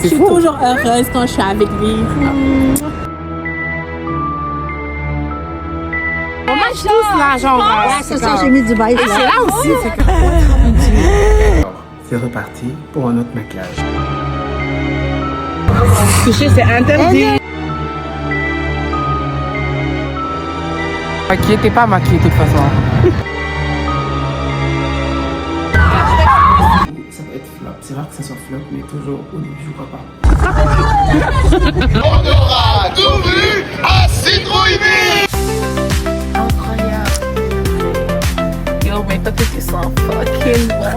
Je suis toujours heureuse quand je suis avec lui. On mange tous là, genre. Ouais, c'est ça, j'ai mis du bail. C'est là aussi, c'est que... C'est reparti pour un autre maquillage. Toucher, c'est interdit. Maquillée, t'es pas maquillée de toute façon. Ça peut être flop. C'est rare que ça soit flop, mais toujours au début, je crois pas. On aura tout vu à Citrouille. Incroyable. Yo, mais toi, tu sens fucking bon.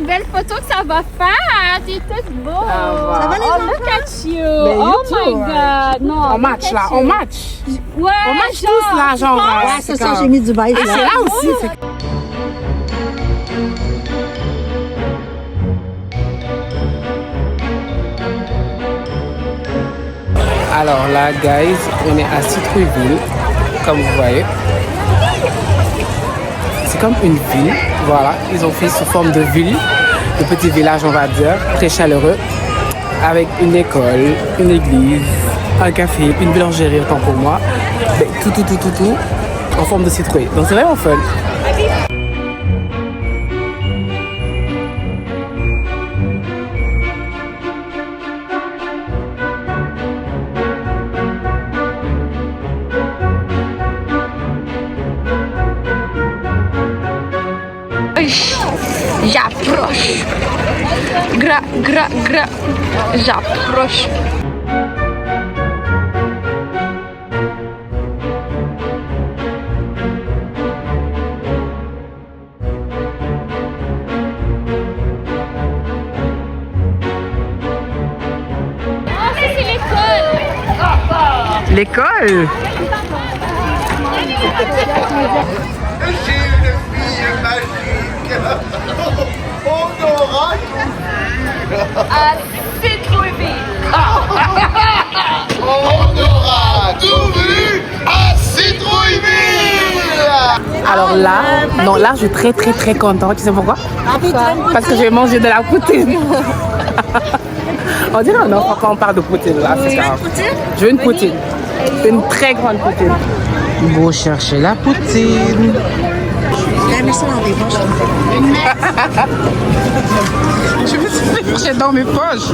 Belle photo que ça va faire, t'es toute beau. Ça va les oh, enfants? look at you. Ben, Oh you my too, god. Non, On look match at là, you. on match. Ouais, On match tous là, genre. Ouais, c'est ça, j'ai mis du bail. C'est là aussi, c'est que... Alors là, guys, on est à Citrouilleville, comme vous voyez. C'est comme une ville, voilà. Ils ont fait sous forme de ville, de petit village, on va dire, très chaleureux, avec une école, une église, un café, une boulangerie, autant pour moi. Mais tout, en forme de citrouille. Donc c'est vraiment fun. J'approche. J'approche. Ah, ça c'est l'école. L'école. J'ai une fille magique. On aura À Citrouille. On aura tout vu à Citrouille. Alors là, non, là, je suis très contente. Tu sais pourquoi? Parce que je vais manger de la poutine. On dirait un enfant quand on parle de poutine là. C'est ça. Je veux une poutine. C'est une très grande poutine. Go chercher la poutine. J'ai mis ça dans des poches. Je me suis fait chercher dans mes poches.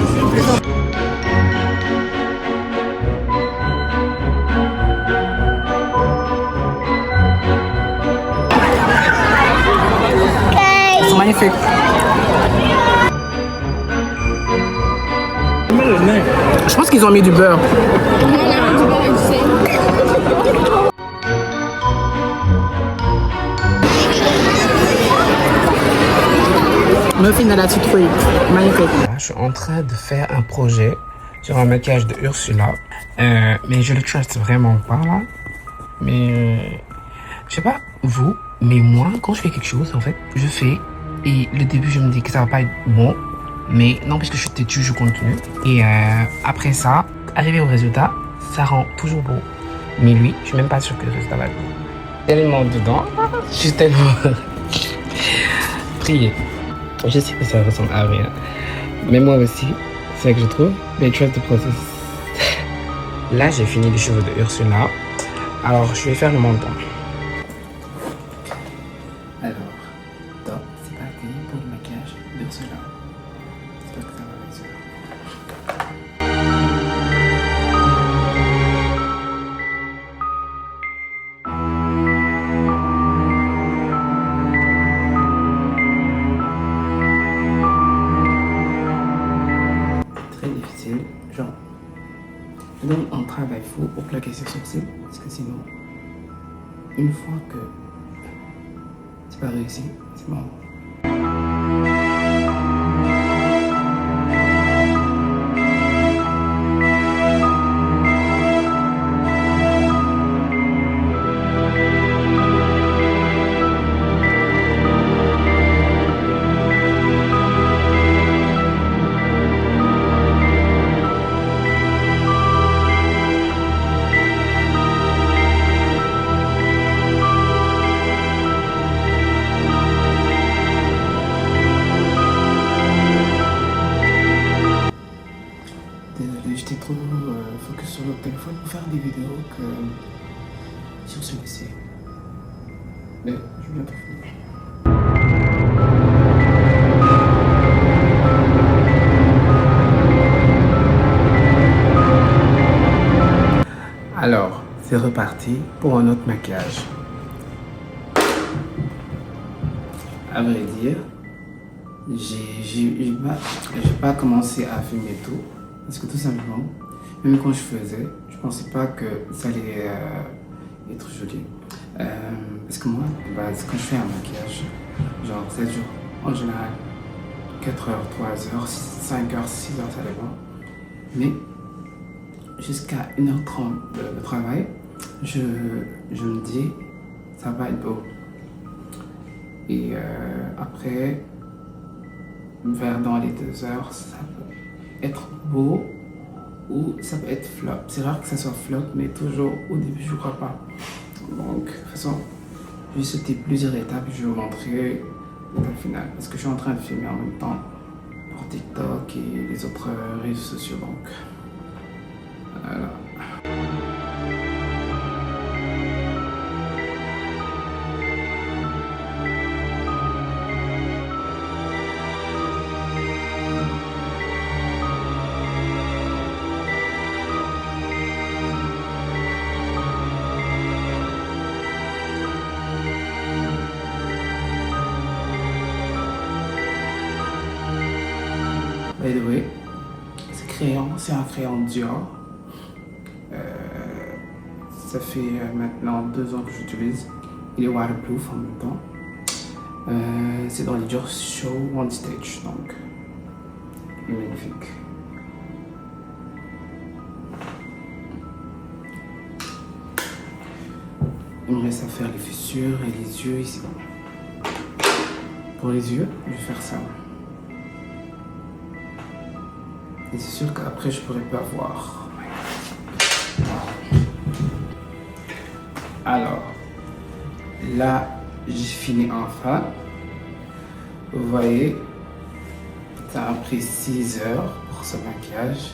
Ils sont magnifiques. Je pense qu'ils ont mis du beurre. Muffin à la citrouille. Magnifique. Je suis en train de faire un projet sur un maquillage de Ursula. Mais je le trust vraiment pas là. Mais je sais pas vous, mais moi quand je fais quelque chose en fait, je fais et le début je me dis que ça va pas être bon. Mais non, parce que je suis têtue, je continue. Et après ça, arrivé au résultat, ça rend toujours beau. Mais lui, je suis même pas sûre que le résultat va être beau. Tellement dedans, je suis tellement prié. Je sais que ça ressemble à rien. Mais moi aussi, c'est ce que je trouve. Mais trust the process. Là, j'ai fini les cheveux de Ursula. Alors, je vais faire le menton. Alors, top, c'est parti pour le maquillage d'Ursula. J'espère que ça va réussir. Très difficile, genre, je donne un travail fou pour plaquer ses sourcils, parce que sinon, une fois que c'est pas réussi, c'est mort. focus sur notre téléphone pour faire des vidéos que sur celui-ci. Mais je vais bientôt finir. Alors, c'est reparti pour un autre maquillage. À vrai dire, j'ai pas commencé à filmer tout parce que tout simplement, même quand je faisais, je pensais pas que ça allait être joli. Parce que moi, de base, quand je fais un maquillage, genre 7 jours, en général, 4 heures, 3 heures, 5 heures, 6 heures, ça dépend. Mais jusqu'à 1h30 de travail, je me dis, ça va être beau. Et après, vers dans les 2 heures, ça peut être beau ou ça peut être flop. C'est rare que ça soit flop, mais toujours au début, je ne crois pas. Donc, de toute façon, je vais sauter plusieurs étapes, je vais vous montrer l'étape finale. Parce que je suis en train de filmer en même temps pour TikTok et les autres réseaux sociaux. Donc, voilà. By the way, ce crayon, c'est un crayon Dior. Ça fait maintenant 2 ans que j'utilise. Il est waterproof en même temps. C'est dans les Dior Show One Stage, donc il est magnifique. Il me reste à faire les fissures et les yeux ici. Pour les yeux, je vais faire ça. Et c'est sûr qu'après je pourrais pas voir. Alors, là, j'ai fini enfin. Vous voyez, ça a pris 6 heures pour ce maquillage.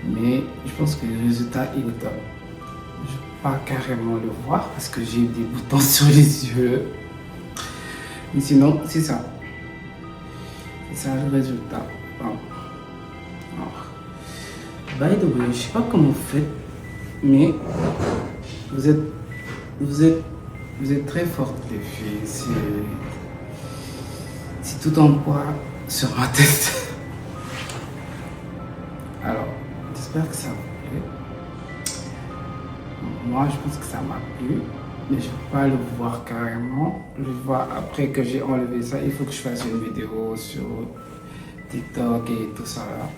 Mais je pense que le résultat, il est top. Je ne peux pas carrément le voir parce que j'ai des boutons sur les yeux. Mais sinon, c'est ça. C'est ça le résultat. Bon. Alors, by the way, je sais pas comment vous faites, mais vous êtes très fortes les filles. C'est tout en poids sur ma tête. Alors, j'espère que ça vous plaît. Moi, je pense que ça m'a plu, mais je ne peux pas le voir carrément. Je vais voir après que j'ai enlevé ça. Il faut que je fasse une vidéo sur TikTok et tout ça là.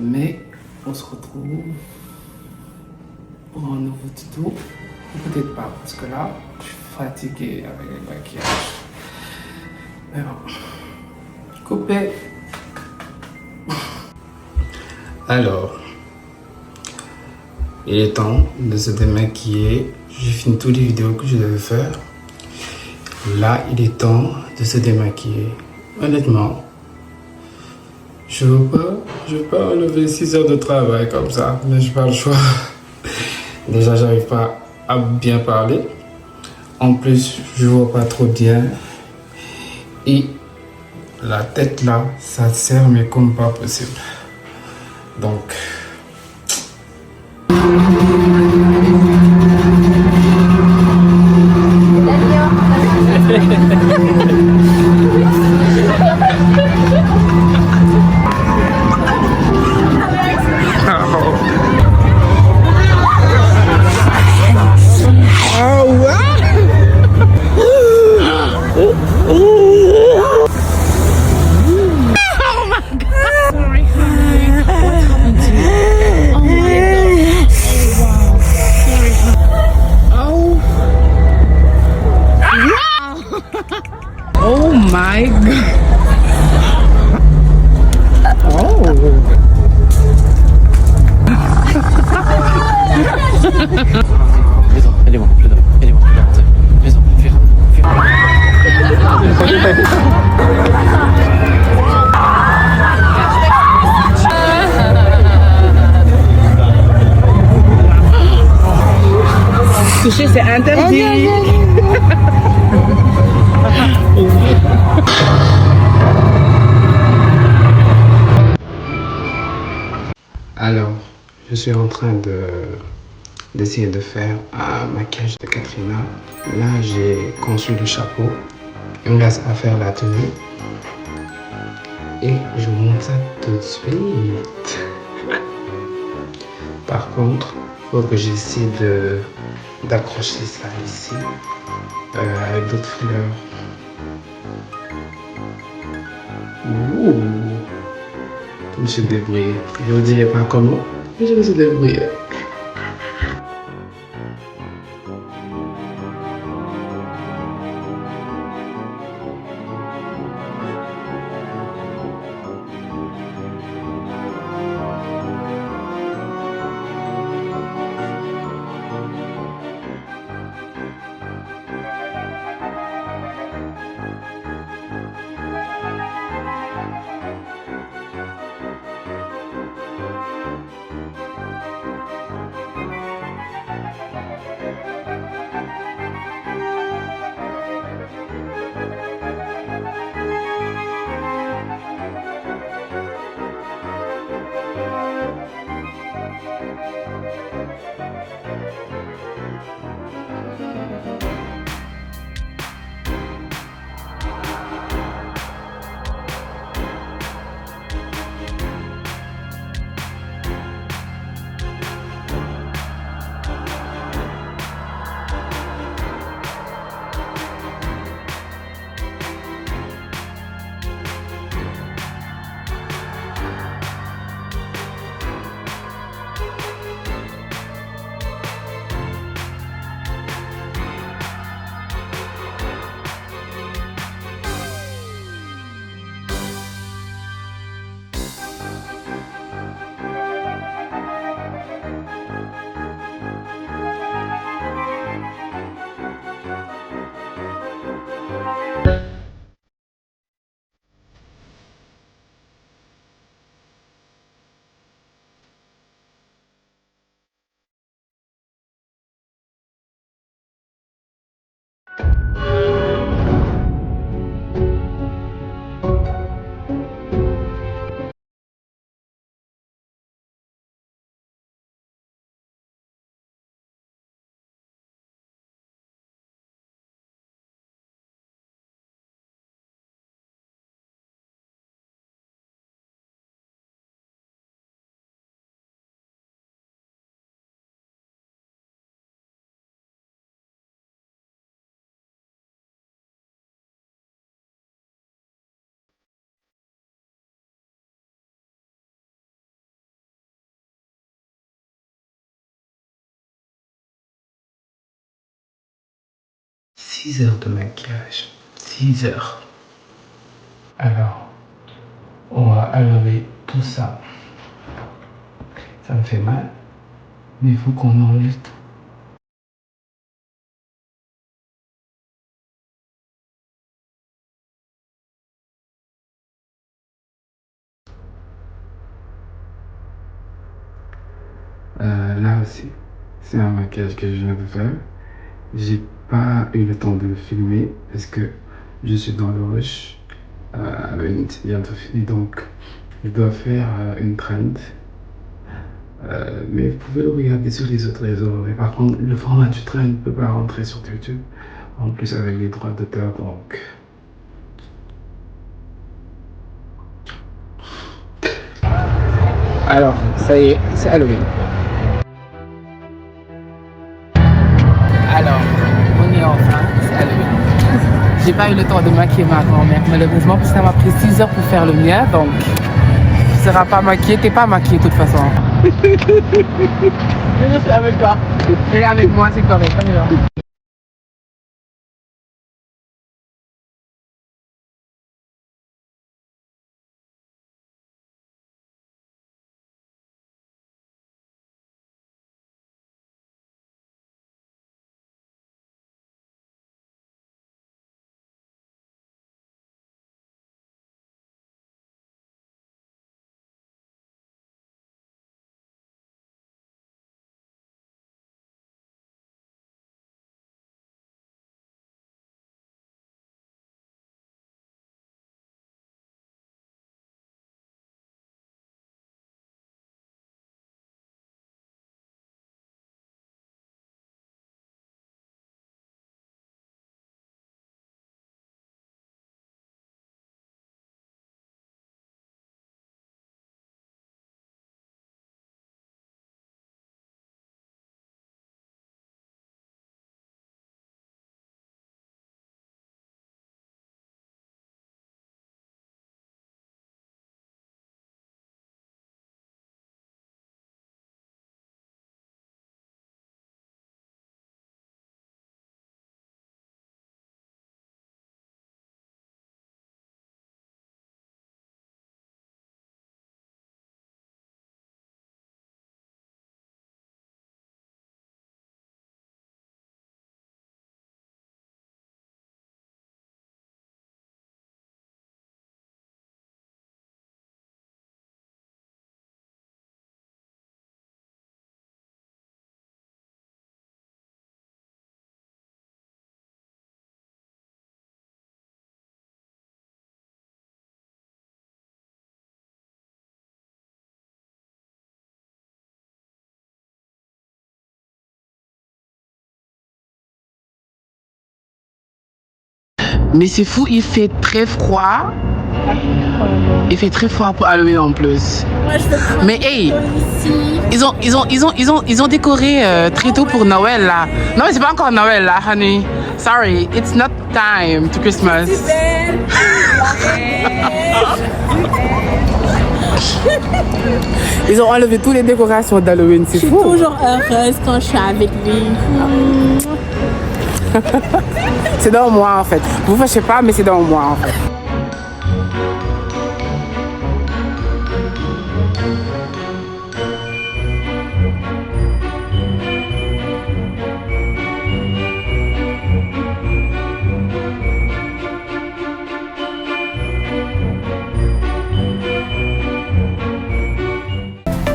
Mais on se retrouve pour un nouveau tuto. Peut-être pas, parce que là, je suis fatigué avec le maquillage. Mais bon, coupé. Alors, il est temps de se démaquiller. J'ai fini toutes les vidéos que je devais faire. Là, il est temps de se démaquiller. Honnêtement, je veux pas enlever 6 heures de travail comme ça, mais j'ai pas le choix. Déjà, j'arrive pas à bien parler. En plus, je vois pas trop bien. Et la tête là, ça serre mais comme pas possible. Donc... Oh my god. Aidez-moi, aidez-moi, toucher, c'est interdit. Alors, je suis en train d'essayer de faire un maquillage de Katrina. Là, j'ai conçu le chapeau. Il me reste à faire la tenue. Et je vous montre ça tout de suite. Par contre, il faut que j'essaie d'accrocher ça ici avec d'autres fleurs. Ouh, je me suis débrouillé. Je ne dirai pas comment, mais je me suis débrouillé. Six heures de maquillage. 6 heures. Alors, on va enlever tout ça. Ça me fait mal, mais il faut qu'on enlève tout. Là aussi, c'est un maquillage que je viens de faire. J'ai pas eu le temps de le filmer parce que je suis dans le rush. C'est bientôt fini, donc je dois faire une trend. Mais vous pouvez le regarder sur les autres réseaux. Mais par contre, le format du trend ne peut pas rentrer sur YouTube. En plus, avec les droits d'auteur, donc. Alors, ça y est, c'est Halloween. Alors, on est enfin, c'est Halloween. J'ai pas eu le temps de maquiller ma grand-mère, malheureusement, parce que ça m'a pris 6 heures pour faire le mien, donc tu seras pas maquillée, t'es pas maquillée de toute façon. Je suis avec toi. Et avec moi, c'est correct, on y va. Mais c'est fou, il fait très froid. Il fait très froid pour Halloween en plus. Mais hey, ils ont décoré très tôt pour Noël là. Non mais c'est pas encore Noël là, honey. Sorry, it's not time to Christmas. Ils ont enlevé toutes les décorations d'Halloween, c'est fou. Je suis toujours heureuse quand je suis avec lui. C'est dans moi en fait. Vous ne fâchez pas, mais c'est dans moi en fait.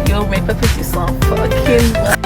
Yo, mes papas, ils sont fucking bons.